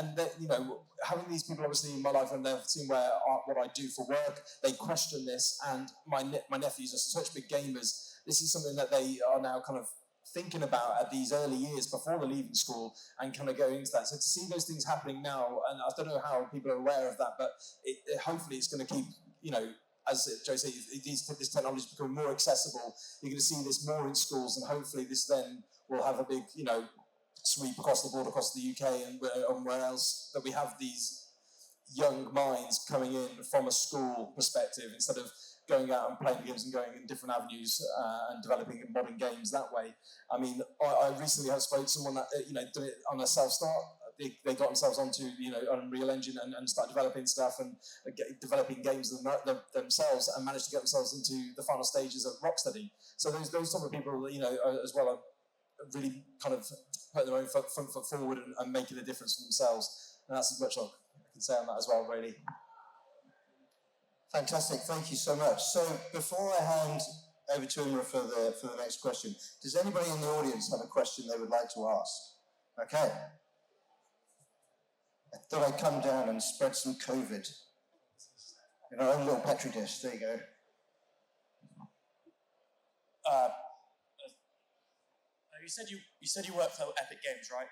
having these people obviously in my life, and they've seen what I do for work, they question this, and my nephews are such big gamers. This is something that they are now kind of thinking about at these early years before they're leaving school and kind of going into that. So to see those things happening now, and I don't know how people are aware of that, but hopefully it's going to keep, as Joe said, this technology is becoming more accessible. You're going to see this more in schools, and hopefully this then will have a big, sweep across the board, across the UK and where else, that we have these young minds coming in from a school perspective instead of going out and playing games and going in different avenues and developing modern games that way. I mean, I recently have spoken to someone that did it on a self-start. They got themselves onto Unreal Engine and start developing stuff and developing games themselves, and managed to get themselves into the final stages of Rocksteady. So those sort of people, as well, are really kind of putting their own front foot forward and making a difference for themselves. And that's as much I can say on that as well, really. Fantastic, thank you so much. So before I hand over to Imra for the next question, does anybody in the audience have a question they would like to ask? Okay. I thought I'd come down and spread some COVID in our own little petri dish. There you go. You said you work for Epic Games, right?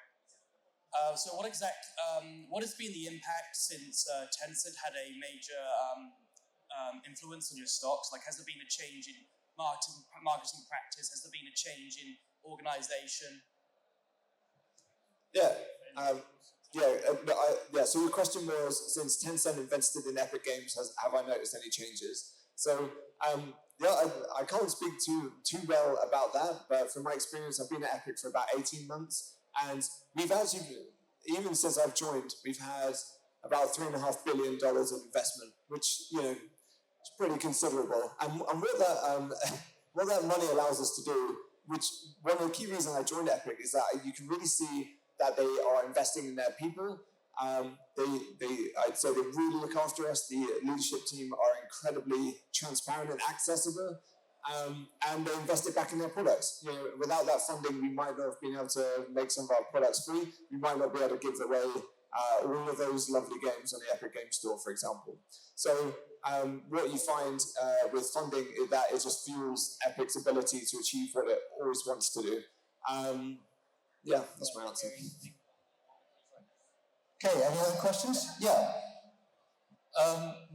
So what has been the impact since Tencent had a major influence on your stocks? Like, has there been a change in marketing practice? Has there been a change in organization? So your question was, since Tencent invested in Epic Games, have I noticed any changes? So I can't speak too well about that, but from my experience, I've been at Epic for about 18 months, and we've actually, even since I've joined, we've had about $3.5 billion of investment, which is pretty considerable. And what that money allows us to do, which one of the key reasons I joined Epic, is that you can really see that they are investing in their people. I'd say they really look after us. The leadership team are incredibly transparent and accessible, and they invest it back in their products. Without that funding, we might not have been able to make some of our products free. We might not be able to give away all of those lovely games on the Epic Games Store, for example. So what you find with funding is that it just fuels Epic's ability to achieve what it always wants to do. That's my answer. Okay, any other questions? Yeah.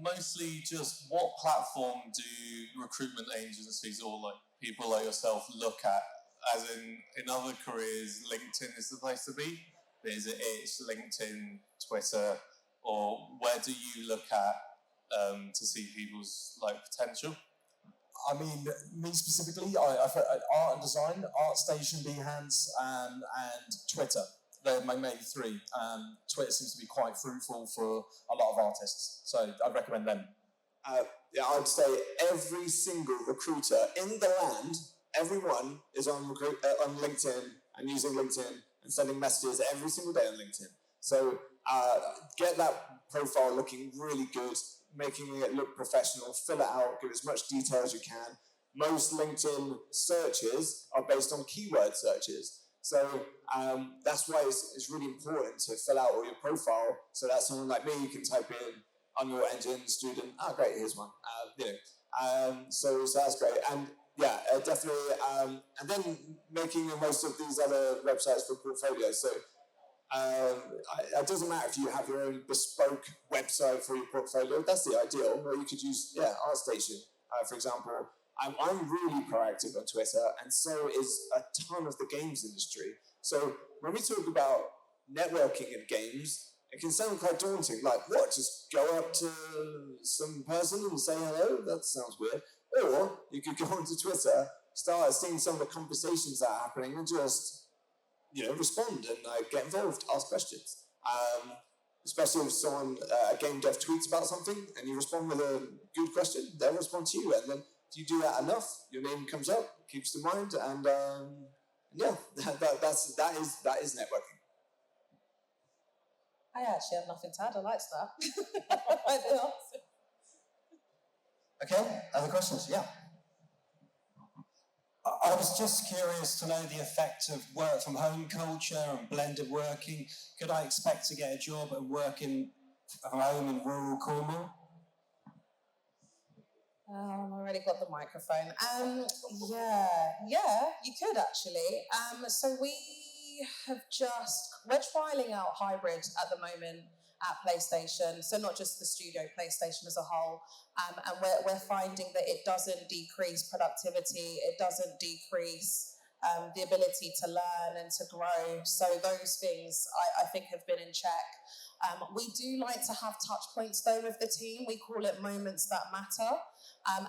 Mostly just what platform do recruitment agencies or like people like yourself look at? As in other careers, LinkedIn is the place to be. But is it LinkedIn, Twitter, or where do you look at to see people's potential? I mean, me specifically, I've art and design, ArtStation, Behance, and Twitter. They're my main three. Twitter seems to be quite fruitful for a lot of artists, so I'd recommend them. I'd say every single recruiter in the land, everyone is on LinkedIn and using LinkedIn and sending messages every single day on LinkedIn. So get that profile looking really good, making it look professional, fill it out, give as much detail as you can. Most LinkedIn searches are based on keyword searches. So that's why it's really important to fill out all your profile so that someone like me can type in Unreal Engine student. Oh, great, here's one. So that's great. And yeah, definitely. And then making the most of these other websites for portfolios. So it doesn't matter if you have your own bespoke website for your portfolio. That's the ideal. Or you could use ArtStation, for example. I'm really proactive on Twitter, and so is a ton of the games industry. So when we talk about networking in games, it can sound quite daunting. Like, what? Just go up to some person and say hello? That sounds weird. Or you could go onto Twitter, start seeing some of the conversations that are happening, and just respond and get involved, ask questions. Especially if someone, a game dev tweets about something, and you respond with a good question, they'll respond to you, and then if you do that enough, your name comes up, keeps in mind, and that is networking. I actually have nothing to add. I liked that. Okay, other questions? Yeah. I was just curious to know the effect of work from home culture and blended working. Could I expect to get a job and work from home in rural Cornwall? I've already got the microphone. You could actually. So we're trialing out hybrid at the moment at PlayStation. So not just the studio, PlayStation as a whole. And we're finding that it doesn't decrease productivity. It doesn't decrease the ability to learn and to grow. So those things I think have been in check. We do like to have touch points though with the team. We call it moments that matter.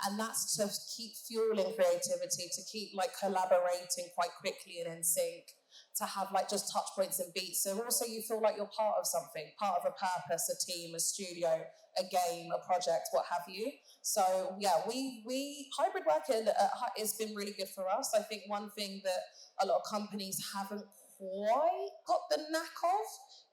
And that's to keep fueling creativity, to keep collaborating quite quickly and in sync, to have just touch points and beats. So also you feel like you're part of something, part of a purpose, a team, a studio, a game, a project, what have you. So yeah, we hybrid working has been really good for us. I think one thing that a lot of companies haven't quite got the knack of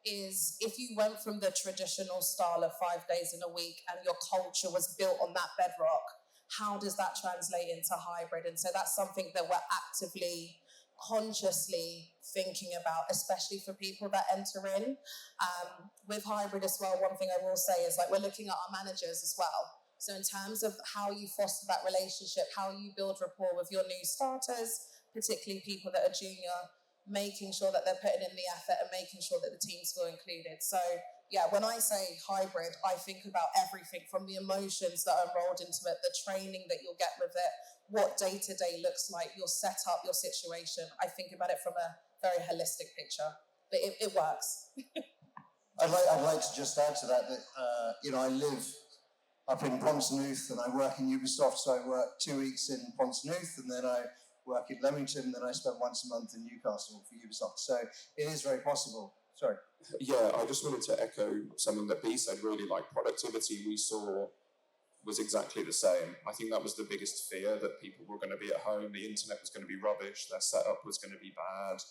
is if you went from the traditional style of 5 days in a week and your culture was built on that bedrock, how does that translate into hybrid? And so that's something that we're actively, consciously thinking about, especially for people that enter in. With hybrid as well, one thing I will say is we're looking at our managers as well. So in terms of how you foster that relationship, how you build rapport with your new starters, particularly people that are junior, making sure that they're putting in the effort and making sure that the teams feel included. So yeah, when I say hybrid, I think about everything from the emotions that are rolled into it, the training that you'll get with it, what day-to-day looks like, your setup, your situation. I think about it from a very holistic picture, but it works. I'd like to just add to that I live up in Ponsanooth and I work in Ubisoft, so I work 2 weeks in Ponsanooth and then I work in Leamington, and then I spend once a month in Newcastle for Ubisoft. So it is very possible. Sorry. Yeah, I just wanted to echo something that B said, really, productivity we saw was exactly the same. I think that was the biggest fear, that people were going to be at home, the internet was going to be rubbish, their setup was going to be bad,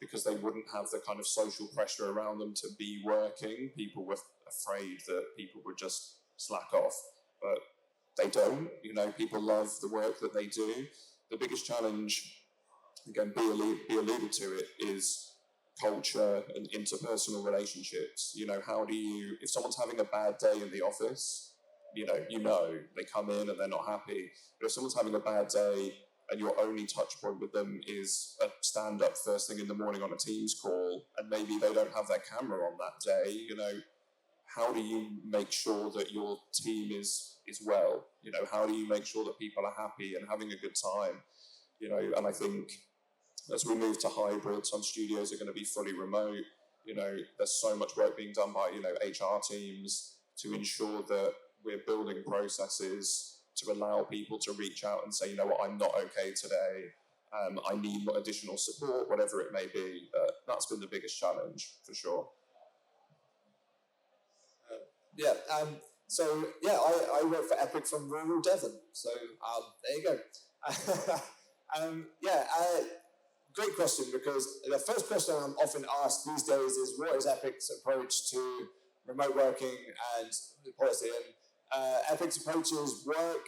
because they wouldn't have the kind of social pressure around them to be working. People were afraid that people would just slack off, but they don't. People love the work that they do. The biggest challenge, again, B alluded to it, is culture and interpersonal relationships. How do you, if someone's having a bad day in the office, they come in and they're not happy. But if someone's having a bad day and your only touch point with them is a stand-up first thing in the morning on a Teams call, and maybe they don't have their camera on that day, how do you make sure that your team is well? How do you make sure that people are happy and having a good time? And I think as we move to hybrid, some studios are going to be fully remote. There's so much work being done by, HR teams to ensure that we're building processes to allow people to reach out and say, you know what, I'm not okay today. I need additional support, whatever it may be. That's been the biggest challenge, for sure. I work for Epic from rural Devon. So there you go. Great question, because the first question I'm often asked these days is, what is Epic's approach to remote working and policy? And Epic's approach is work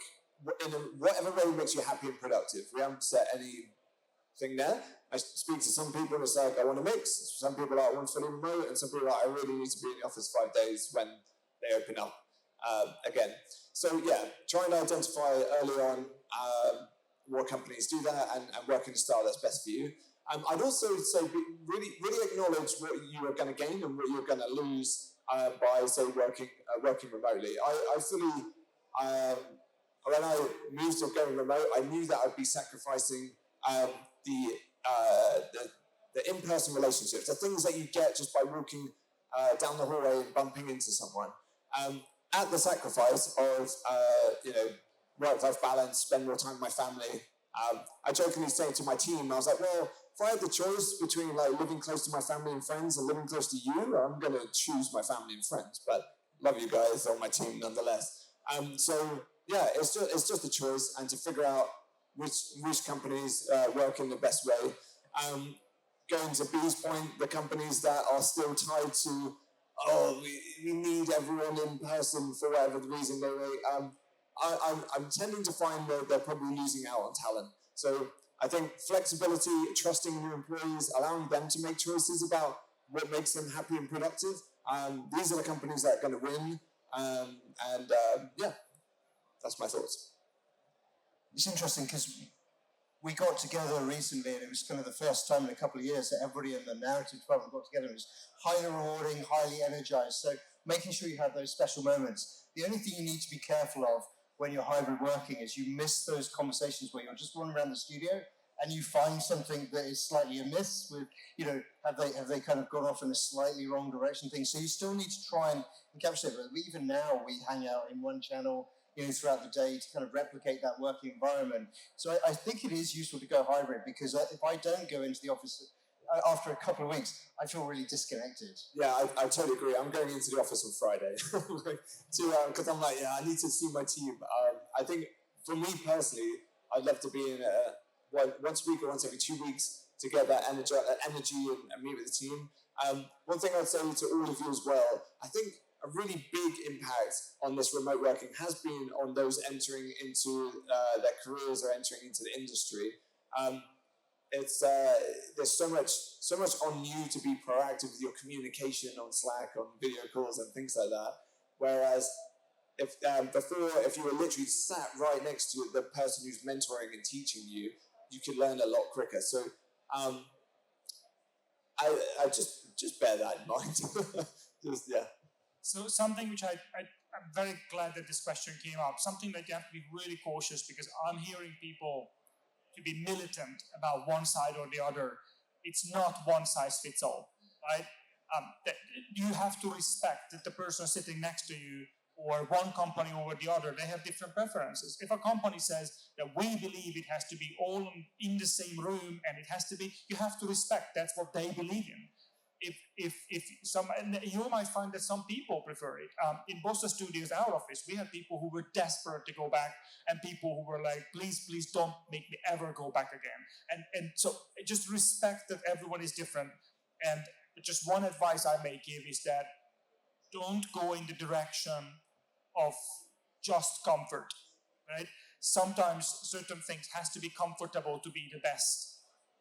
in whatever way makes you happy and productive. We haven't set any thing there. I speak to some people and it's like, I want a mix. Some people are like, I want fully remote, and some people are like, I really need to be in the office 5 days when they open up again. So yeah, try and identify early on what companies do that and work in a style that's best for you. I'd also say really acknowledge what you are going to gain and what you're going to lose by, say, working remotely. I fully, when I moved to going remote, I knew that I'd be sacrificing the in-person relationships, the things that you get just by walking down the hallway and bumping into someone, at the sacrifice of work-life balance, spend more time with my family. I jokingly say to my team, I was like, well, if I had the choice between like living close to my family and friends and living close to you, I'm going to choose my family and friends. But love you guys on my team nonetheless. So yeah, it's just a choice, and to figure out which companies work in the best way. Going to B's point, the companies that are still tied to, we need everyone in person for whatever the reason they were. I'm tending to find that they're probably losing out on talent. So I think flexibility, trusting your employees, allowing them to make choices about what makes them happy and productive. These are the companies that are going to win. Yeah, that's my thoughts. It's interesting because we got together recently, and it was kind of the first time in a couple of years that everybody in the narrative department got together. It was highly rewarding, highly energized. So making sure you have those special moments. The only thing you need to be careful of when you're hybrid working is you miss those conversations where you're just running around the studio and you find something that is slightly amiss with, have they kind of gone off in a slightly wrong direction thing. So you still need to try and encapsulate it. But even now we hang out in one channel, throughout the day to kind of replicate that working environment. So I think it is useful to go hybrid, because if I don't go into the office after a couple of weeks, I feel really disconnected. Yeah, I totally agree. I'm going into the office on Friday because I'm like, I need to see my team. I think for me personally, I'd love to be in once a week or once every 2 weeks to get that energy and meet with the team. One thing I'd say to all of you as well, I think a really big impact on this remote working has been on those entering into their careers or entering into the industry. There's so much on you to be proactive with your communication on Slack, on video calls and things like that. Whereas if you were literally sat right next to the person who's mentoring and teaching you, you could learn a lot quicker. So I just bear that in mind. So something which I'm very glad that this question came up, something that you have to be really cautious, because I'm hearing people to be militant about one side or the other. It's not one size fits all, right? You have to respect that the person sitting next to you, or one company over the other, they have different preferences. If a company says that we believe it has to be all in the same room and it has to be, you have to respect that's what they believe in. You might find that some people prefer it. In Bossa Studios, our office, we had people who were desperate to go back, and people who were like, please don't make me ever go back again. And so just respect that everyone is different. And just one advice I may give is that don't go in the direction of just comfort, right? Sometimes certain things has to be comfortable to be the best.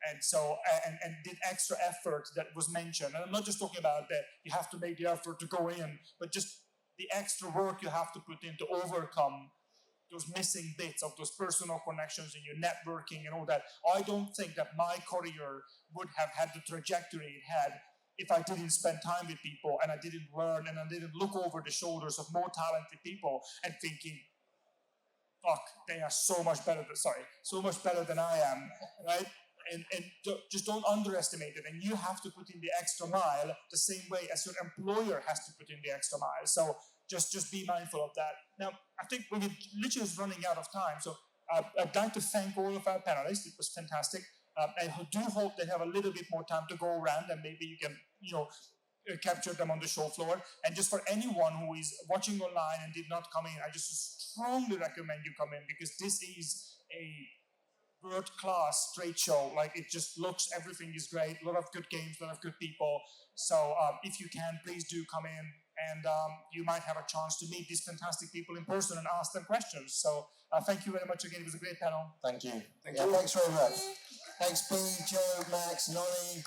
And so, and the extra effort that was mentioned, and I'm not just talking about that you have to make the effort to go in, but just the extra work you have to put in to overcome those missing bits of those personal connections and your networking and all that. I don't think that my career would have had the trajectory it had if I didn't spend time with people and I didn't learn and I didn't look over the shoulders of more talented people and thinking, fuck, they are so much better than I am, right? And just don't underestimate it. And you have to put in the extra mile the same way as your employer has to put in the extra mile. So just be mindful of that. Now, I think we're literally running out of time. So I'd like to thank all of our panelists. It was fantastic. I do hope they have a little bit more time to go around, and maybe you can, capture them on the show floor. And just for anyone who is watching online and did not come in, I just strongly recommend you come in, because this is a world-class trade show. Like, it just looks, everything is great, a lot of good games, a lot of good people. So if you can, please do come in, and you might have a chance to meet these fantastic people in person and ask them questions. So thank you very much again. It was a great panel. Thank you. Thanks very much. Thanks, B, Joe, Max, Nolly.